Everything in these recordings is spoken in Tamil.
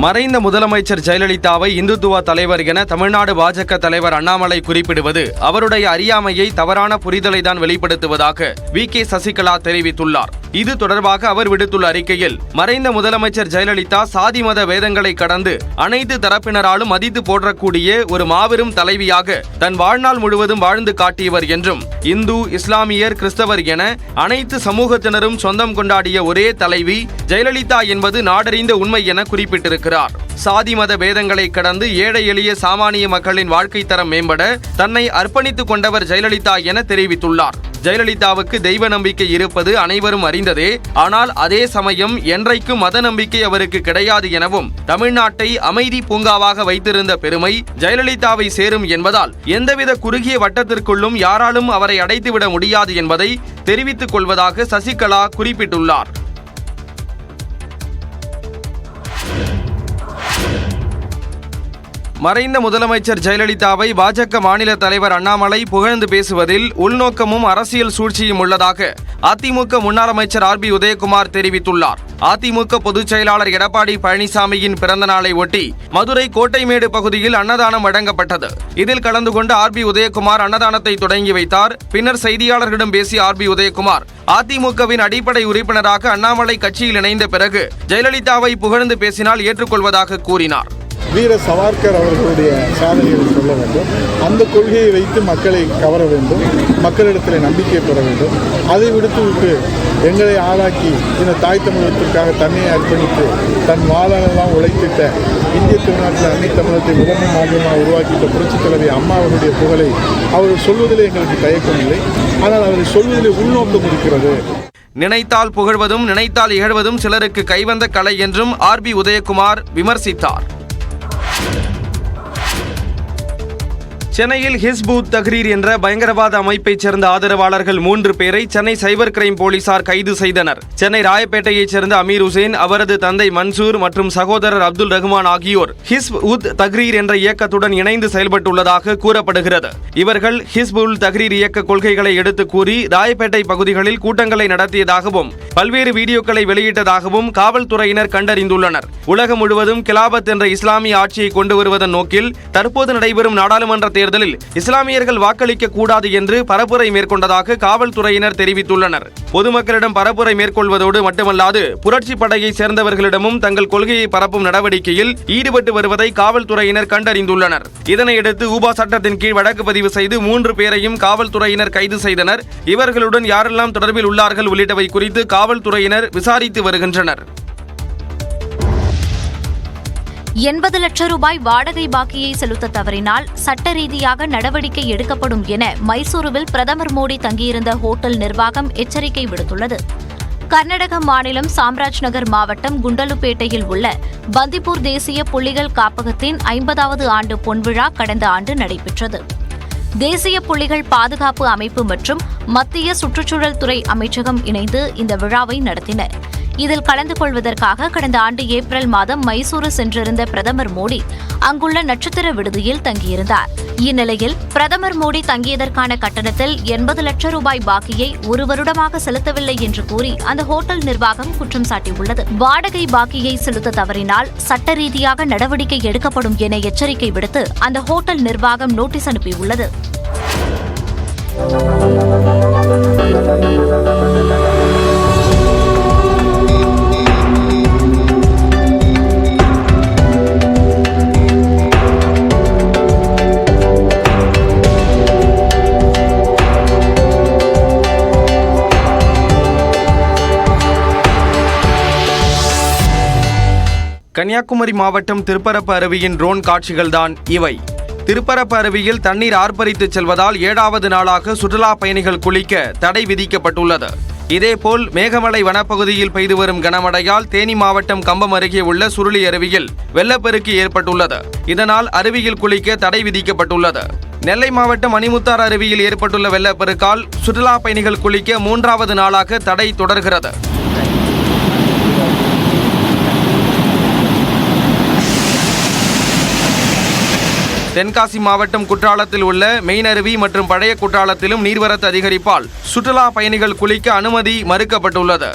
மறைந்த முதலமைச்சர் ஜெயலலிதாவை இந்துத்துவ தலைவர் என தமிழ்நாடு பாஜக தலைவர் அண்ணாமலை குறிப்பிடுவது அவருடைய அறியாமையை, தவறான புரிதலை தான் வெளிப்படுத்துவதாக வி.கே. சசிகலா தெரிவித்துள்ளார். இது தொடர்பாக அவர் விடுத்துள்ள அறிக்கையில், மறைந்த முதலமைச்சர் ஜெயலலிதா சாதி மத வேதங்களை கடந்து அனைத்து தரப்பினராலும் மதித்து போற்றக்கூடிய ஒரு மாபெரும் தலைவியாக தன் வாழ்நாள் முழுவதும் வாழ்ந்து காட்டியவர் என்றும், இந்து, இஸ்லாமியர், கிறிஸ்தவர் என அனைத்து சமூகத்தினரும் சொந்தம் கொண்டாடிய ஒரே தலைவி ஜெயலலிதா என்பது நாடறிந்த உண்மை என குறிப்பிட்டிருக்கிறார். சாதி மத பேதங்களை கடந்து ஏழை எளிய சாமானிய மக்களின் வாழ்க்கை தரம் மேம்பட தன்னை அர்ப்பணித்துக் கொண்டவர் ஜெயலலிதா என தெரிவித்துள்ளார். ஜெயலலிதாவுக்கு தெய்வ நம்பிக்கை இருப்பது அனைவரும் அறிந்ததே. ஆனால் அதே சமயம் என்றைக்கும் மத நம்பிக்கை அவருக்கு கிடையாது எனவும், தமிழ்நாட்டை அமைதி பூங்காவாக வைத்திருந்த பெருமை ஜெயலலிதாவை சேரும் என்பதால் எந்தவித குறுகிய வட்டத்திற்குள்ளும் யாராலும் அவரை அடைத்துவிட முடியாது என்பதை தெரிவித்துக் கொள்வதாக சசிகலா குறிப்பிட்டுள்ளார். மறைந்த முதலமைச்சர் ஜெயலலிதாவை பாஜக மாநில தலைவர் அண்ணாமலை புகழ்ந்து பேசுவதில் உள்நோக்கமும் அரசியல் சூழ்ச்சியும் உள்ளதாக அதிமுக முன்னாள் அமைச்சர் ஆர்.பி. உதயகுமார் தெரிவித்துள்ளார். அதிமுக பொதுச் செயலாளர் எடப்பாடி பழனிசாமியின் பிறந்த நாளை ஒட்டி மதுரை கோட்டைமேடு பகுதியில் அன்னதானம் வழங்கப்பட்டது. இதில் கலந்து கொண்ட ஆர்.பி. உதயகுமார் அன்னதானத்தை தொடங்கி வைத்தார். பின்னர் செய்தியாளர்களிடம் பேசிய ஆர்.பி. உதயகுமார், அதிமுகவின் அடிப்படை உறுப்பினராக அண்ணாமலை கட்சியில் இணைந்த பிறகு ஜெயலலிதாவை புகழ்ந்து பேசினால் ஏற்றுக்கொள்வதாக கூறினார். வீர சவார்கர் அவர்களுடைய சாதனைகளை சொல்ல வேண்டும். அந்த கொள்கையை வைத்து மக்களை கவர வேண்டும், மக்களிடத்தில் நம்பிக்கை பெற வேண்டும். அதை விடுத்துவிட்டு எங்களை ஆளாக்கி இந்த தாய் தமிழகத்திற்காக தன்னை அர்ப்பணித்து தன் வாழெல்லாம் உழைத்திட்ட இந்திய திருநாட்டில் அன்னை தமிழகத்தை முதன்மை மாநிலமாக உருவாக்கிட்ட புரட்சித் தலைவி அம்மா அவருடைய புகழை அவர்கள் சொல்வதிலே எங்களுக்கு தயக்கமில்லை. ஆனால் அவரை சொல்வதிலே உள்நோக்கம் இருக்கிறது. நினைத்தால் புகழ்வதும் நினைத்தால் இகழ்வதும் சிலருக்கு கைவந்த கலை என்றும் ஆர்.பி. உதயகுமார் விமர்சித்தார். சென்னையில் ஹிஸ்ப் உத் தஹ்ரீர் என்ற பயங்கரவாத அமைப்பைச் சேர்ந்த ஆதரவாளர்கள் 3 பேரை சென்னை சைபர் கிரைம் போலீசார் கைது செய்தனர். சென்னை ராயப்பேட்டையைச் சேர்ந்த அமீர் உசேன், அவரது தந்தை மன்சூர் மற்றும் சகோதரர் அப்துல் ரஹ்மான் ஆகியோர் ஹிஸ்ப் உத் தஹ்ரீர் என்ற இயக்கத்துடன் இணைந்து செயல்பட்டுள்ளதாக கூறப்படுகிறது. இவர்கள் ஹிஸ்ப் உல் தஹ்ரீர் இயக்க கொள்கைகளை எடுத்து கூறி ராயப்பேட்டை பகுதிகளில் கூட்டங்களை நடத்தியதாகவும் பல்வேறு வீடியோக்களை வெளியிட்டதாகவும் காவல்துறையினர் கண்டறிந்துள்ளனர். உலகம் முழுவதும் கிலாபத் என்ற இஸ்லாமிய ஆட்சியை கொண்டு வருவதன் நோக்கில் தற்போது நடைபெறும் நாடாளுமன்ற தேர்தலில் இஸ்லாமியர்கள் வாக்களிக்க கூடாது என்று பரப்புரை மேற்கொண்டதாக காவல்துறையினர் தெரிவித்துள்ளனர். பொதுமக்களிடம் பரப்புரை மேற்கொள்வதோடு மட்டுமல்லாது புரட்சி படையை சேர்ந்தவர்களிடமும் தங்கள் கொள்கையை பரப்பும் நடவடிக்கையில் ஈடுபட்டு வருவதை காவல்துறையினர் கண்டறிந்துள்ளனர். இதனையடுத்து ஊபா சட்டத்தின் கீழ் வழக்கு பதிவு செய்து 3 பேரையும் காவல்துறையினர் கைது செய்தனர். இவர்களுடன் யாரெல்லாம் தொடர்பில் உள்ளார்கள் உள்ளிட்டவை குறித்து காவல்துறையினர் விசாரித்து வருகின்றனர். 80 லட்சம் ரூபாய் வாடகை பாக்கியை செலுத்த தவறினால் சட்ட ரீதியாக நடவடிக்கை எடுக்கப்படும் என மைசூருவில் பிரதமர் மோடி தங்கியிருந்த ஹோட்டல் நிர்வாகம் எச்சரிக்கை விடுத்துள்ளது. கர்நாடக மாநிலம் சாம்ராஜ் நகர் மாவட்டம் குண்டலுப்பேட்டையில் உள்ள பந்திப்பூர் தேசிய புலிகள் காப்பகத்தின் 50வது ஆண்டு பொன்விழா கடந்த ஆண்டு நடைபெற்றது. தேசிய புலிகள் பாதுகாப்பு அமைப்பு மற்றும் மத்திய சுற்றுச்சூழல் துறை அமைச்சகம் இணைந்து இந்த விழாவை நடத்தின. இதில் கலந்து கொள்வதற்காக கடந்த ஆண்டு ஏப்ரல் மாதம் மைசூரு சென்றிருந்த பிரதமர் மோடி அங்குள்ள நட்சத்திர விடுதியில் தங்கியிருந்தார். இந்நிலையில் பிரதமர் மோடி தங்கியதற்கான கட்டணத்தில் 80 லட்சம் ரூபாய் பாக்கியை 1 வருடமாக செலுத்தவில்லை என்று கூறி அந்த ஹோட்டல் நிர்வாகம் குற்றம் சாட்டியுள்ளது. வாடகை பாக்கியை செலுத்த தவறினால் சட்ட ரீதியாக நடவடிக்கை எடுக்கப்படும் என எச்சரிக்கை விடுத்து அந்த ஹோட்டல் நிர்வாகம் நோட்டீஸ் அனுப்பியுள்ளது. கன்னியாகுமரி மாவட்டம் திருப்பரப்பு அருவியின் ட்ரோன் காட்சிகள்தான் இவை. திருப்பரப்பு அருவியில் தண்ணீர் ஆர்ப்பரித்து செல்வதால் 7வது நாளாக சுற்றுலா பயணிகள் குளிக்க தடை விதிக்கப்பட்டுள்ளது. இதேபோல் மேகமலை வனப்பகுதியில் பெய்து வரும் கனமழையால் தேனி மாவட்டம் கம்பம் அருகே உள்ள சுருளி அருவியில் வெள்ளப்பெருக்கு ஏற்பட்டுள்ளது. இதனால் அருவியில் குளிக்க தடை விதிக்கப்பட்டுள்ளது. நெல்லை மாவட்டம் மணிமுத்தார் அருவியில் ஏற்பட்டுள்ள வெள்ளப்பெருக்கால் சுற்றுலா பயணிகள் குளிக்க 3வது நாளாக தடை தொடர்கிறது. தென்காசி மாவட்டம் குற்றாலத்தில் உள்ள மெயின் அருவி மற்றும் பழைய குற்றாலத்திலும் நீர்வரத்து அதிகரிப்பால் சுற்றுலா பயணிகள் குளிக்க அனுமதி மறுக்கப்பட்டுள்ளது.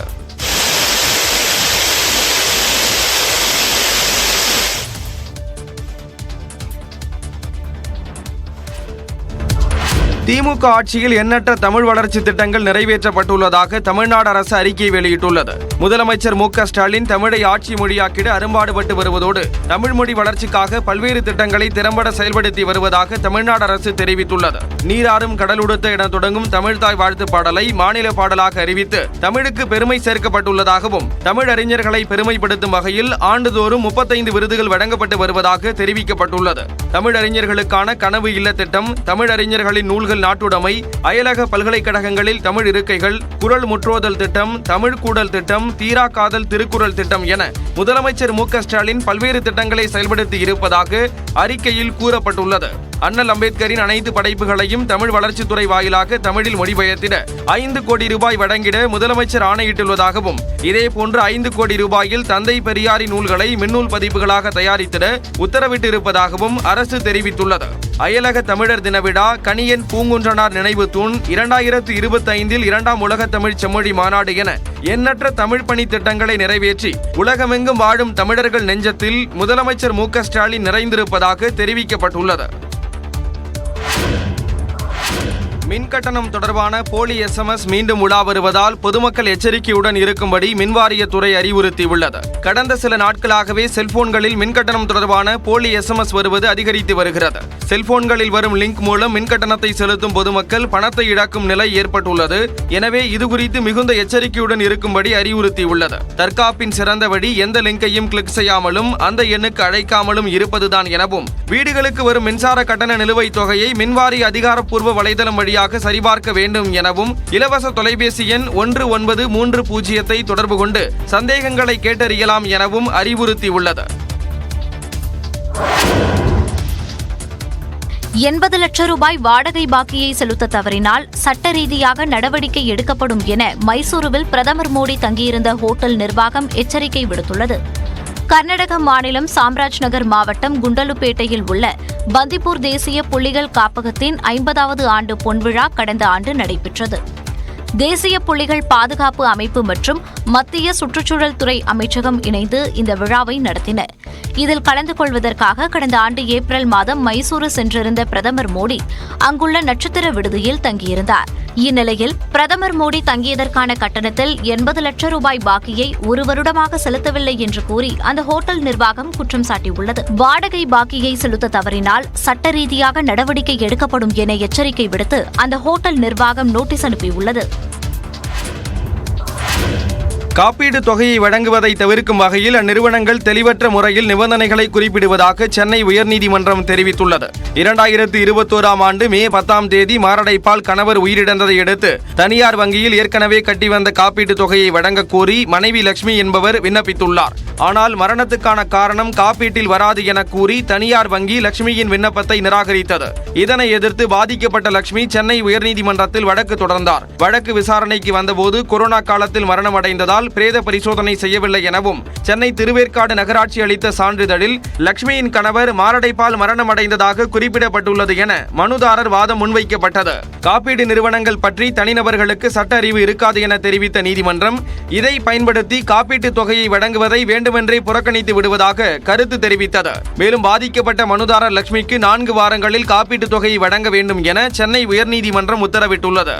திமுக ஆட்சியில் எண்ணற்ற தமிழ் வளர்ச்சி திட்டங்கள் நிறைவேற்றப்பட்டுள்ளதாக தமிழ்நாடு அரசு அறிக்கை வெளியிட்டுள்ளது. முதலமைச்சர் மு.க.ஸ்டாலின் தமிழை ஆட்சி மொழியாக்கிட அரும்பாடுபட்டு வருவதோடு தமிழ் மொழி வளர்ச்சிக்காக பல்வேறு திட்டங்களை திறம்பட செயல்படுத்தி வருவதாக தமிழ்நாடு அரசு தெரிவித்துள்ளது. நீராறும் கடலுடுத்த என தொடங்கும் தமிழ்தாய் வாழ்த்து பாடலை மாநில பாடலாக அறிவித்து தமிழுக்கு பெருமை சேர்க்கப்பட்டுள்ளதாகவும் தமிழ் அறிஞர்களை பெருமைப்படுத்தும் வகையில் ஆண்டுதோறும் 35 விருதுகள் வழங்கப்பட்டு வருவதாக தெரிவிக்கப்பட்டுள்ளது. தமிழறிஞர்களுக்கான கனவு இல்ல திட்டம், தமிழறிஞர்களின் நூல்கள் நாட்டுடைமை, அயலக பல்கலைக்கழகங்களில் தமிழ் இருக்கைகள், குரல் முற்றோதல் திட்டம், தமிழ் கூடல் திட்டம், தீரா காதல் திருக்குறள் திட்டம் என முதலமைச்சர் மு.க.ஸ்டாலின் பல்வேறு திட்டங்களை செயல்படுத்தி இருப்பதாக அறிக்கையில் கூறப்பட்டுள்ளது. அண்ணல் அம்பேத்கரின் அனைத்து படைப்புகளையும் தமிழ் வளர்ச்சித்துறை வாயிலாக தமிழில் மொழிபெயர்த்திட 5 கோடி ரூபாய் வழங்கிட முதலமைச்சர் ஆணையிட்டுள்ளதாகவும், இதேபோன்று 5 கோடி ரூபாயில் தந்தை பெரியாரின் நூல்களை மின்னூல் பதிப்புகளாக தயாரித்திட உத்தரவிட்டு இருப்பதாகவும் அரசு தெரிவித்துள்ளது. அயலக தமிழர் தின விழா, கணியன் பூங்குன்றனார் நினைவு தூண், 2025 2ஆம் உலக தமிழ் செம்மொழி மாநாடு என எண்ணற்ற தமிழ் பணி திட்டங்களை நிறைவேற்றி உலகமெங்கும் வாழும் தமிழர்கள் நெஞ்சத்தில் முதலமைச்சர் மு.க.ஸ்டாலின் நிறைந்திருப்பதாக தெரிவிக்கப்பட்டுள்ளது. மின்கட்டணம் தொடர்பான போலி SMS மீண்டும் உலா வருவதால் பொதுமக்கள் எச்சரிக்கையுடன் இருக்கும்படி மின்வாரியத்துறை அறிவுறுத்தியுள்ளது. கடந்த சில நாட்களாகவே செல்போன்களில் மின்கட்டணம் தொடர்பான போலி SMS வருவது அதிகரித்து வருகிறது. செல்போன்களில் வரும் லிங்க் மூலம் மின்கட்டணத்தை செலுத்தும் பொதுமக்கள் பணத்தை இழக்கும் நிலை ஏற்பட்டுள்ளது. எனவே இதுகுறித்து மிகுந்த எச்சரிக்கையுடன் இருக்கும்படி அறிவுறுத்தியுள்ளது. தற்காப்பின் சிறந்த வழி எந்த லிங்கையும் கிளிக் செய்யாமலும் அந்த எண்ணுக்கு அழைக்காமலும் இருப்பதுதான் எனவும், வீடுகளுக்கு வரும் மின்சார கட்டண நிலுவைத் தொகையை மின்வாரிய அதிகாரப்பூர்வ வலைதளம் வழியாக சரிபார்க்க வேண்டும் எனவும், இலவச தொலைபேசி எண் 1930 தொடர்பு கொண்டு சந்தேகங்களை கேட்டறியலாம் எனவும் அறிவுறுத்தியுள்ளது. 80 லட்சம் ரூபாய் வாடகை பாக்கியை செலுத்த தவறினால் சட்ட ரீதியாக நடவடிக்கை எடுக்கப்படும் என மைசூருவில் பிரதமர் மோடி தங்கியிருந்த ஹோட்டல் நிர்வாகம் எச்சரிக்கை விடுத்துள்ளது. கர்நாடக மாநிலம் சாம்ராஜ் நகர் மாவட்டம் குண்டலுப்பேட்டையில் உள்ள பந்திப்பூர் தேசிய புலிகள் காப்பகத்தின் 50வது ஆண்டு பொன்விழா கடந்த ஆண்டு நடைபெற்றது. தேசிய புலிகள் பாதுகாப்பு அமைப்பு மற்றும் மத்திய சுற்றுச்சூழல் துறை அமைச்சகம் இணைந்து இந்த விழாவை நடத்தின. இதில் கலந்து கொள்வதற்காக கடந்த ஆண்டு ஏப்ரல் மாதம் மைசூரு சென்றிருந்த பிரதமர் மோடி அங்குள்ள நட்சத்திர விடுதியில் தங்கியிருந்தார். இந்நிலையில் பிரதமர் மோடி தங்கியதற்கான கட்டணத்தில் 80 லட்சம் ரூபாய் பாக்கியை ஒரு வருடமாக செலுத்தவில்லை என்று கூறி அந்த ஹோட்டல் நிர்வாகம் குற்றம் சாட்டியுள்ளது. வாடகை பாக்கியை செலுத்த தவறினால் சட்ட ரீதியாக நடவடிக்கை எடுக்கப்படும் என எச்சரிக்கை விடுத்து அந்த ஹோட்டல் நிர்வாகம் நோட்டீஸ் அனுப்பியுள்ளது. காப்பீடு தொகையை வழங்குவதை தவிர்க்கும் வகையில் அந்நிறுவனங்கள் தெளிவற்ற முறையில் நிபந்தனைகளை குறிப்பிடுவதாக சென்னை உயர்நீதிமன்றம் தெரிவித்துள்ளது. 2021ஆம் ஆண்டு மே 10ஆம் தேதி மாரடைப்பால் கணவர் உயிரிழந்ததை அடுத்து தனியார் வங்கியில் ஏற்கனவே கட்டி வந்த காப்பீட்டு தொகையை வழங்க கோரி மனைவி லட்சுமி என்பவர் விண்ணப்பித்துள்ளார். ஆனால் மரணத்துக்கான காரணம் காப்பீட்டில் வராது என கூறி தனியார் வங்கி லட்சுமியின் விண்ணப்பத்தை நிராகரித்தது. இதனை எதிர்த்து பாதிக்கப்பட்ட லட்சுமி சென்னை உயர்நீதிமன்றத்தில் வழக்கு தொடர்ந்தார். வழக்கு விசாரணைக்கு வந்தபோது கொரோனா காலத்தில் மரணமடைந்ததால் பிரேத பரிசோதனை செய்யவில்லை எனவும், சென்னை திருவேற்காடு நகராட்சி அளித்த சான்றிதழில் லட்சுமியின் கணவர் மாரடைப்பால் மரணமடைந்ததாக குறிப்பிடப்பட்டுள்ளது என மனுதாரர் வாதம் முன்வைக்கப்பட்டது. காப்பீடு நிறுவனங்கள் பற்றி தனிநபர்களுக்கு சட்ட அறிவு இருக்காது என தெரிவித்த நீதிமன்றம், இதை பயன்படுத்தி காப்பீட்டு தொகையை வழங்குவதை வேண்டுமென்றே புறக்கணித்து விடுவதாக கருத்து தெரிவித்தது. மேலும் பாதிக்கப்பட்ட மனுதாரர் லட்சுமிக்கு 4 வாரங்களில் காப்பீட்டு தொகையை வழங்க வேண்டும் என சென்னை உயர்நீதிமன்றம் உத்தரவிட்டுள்ளது.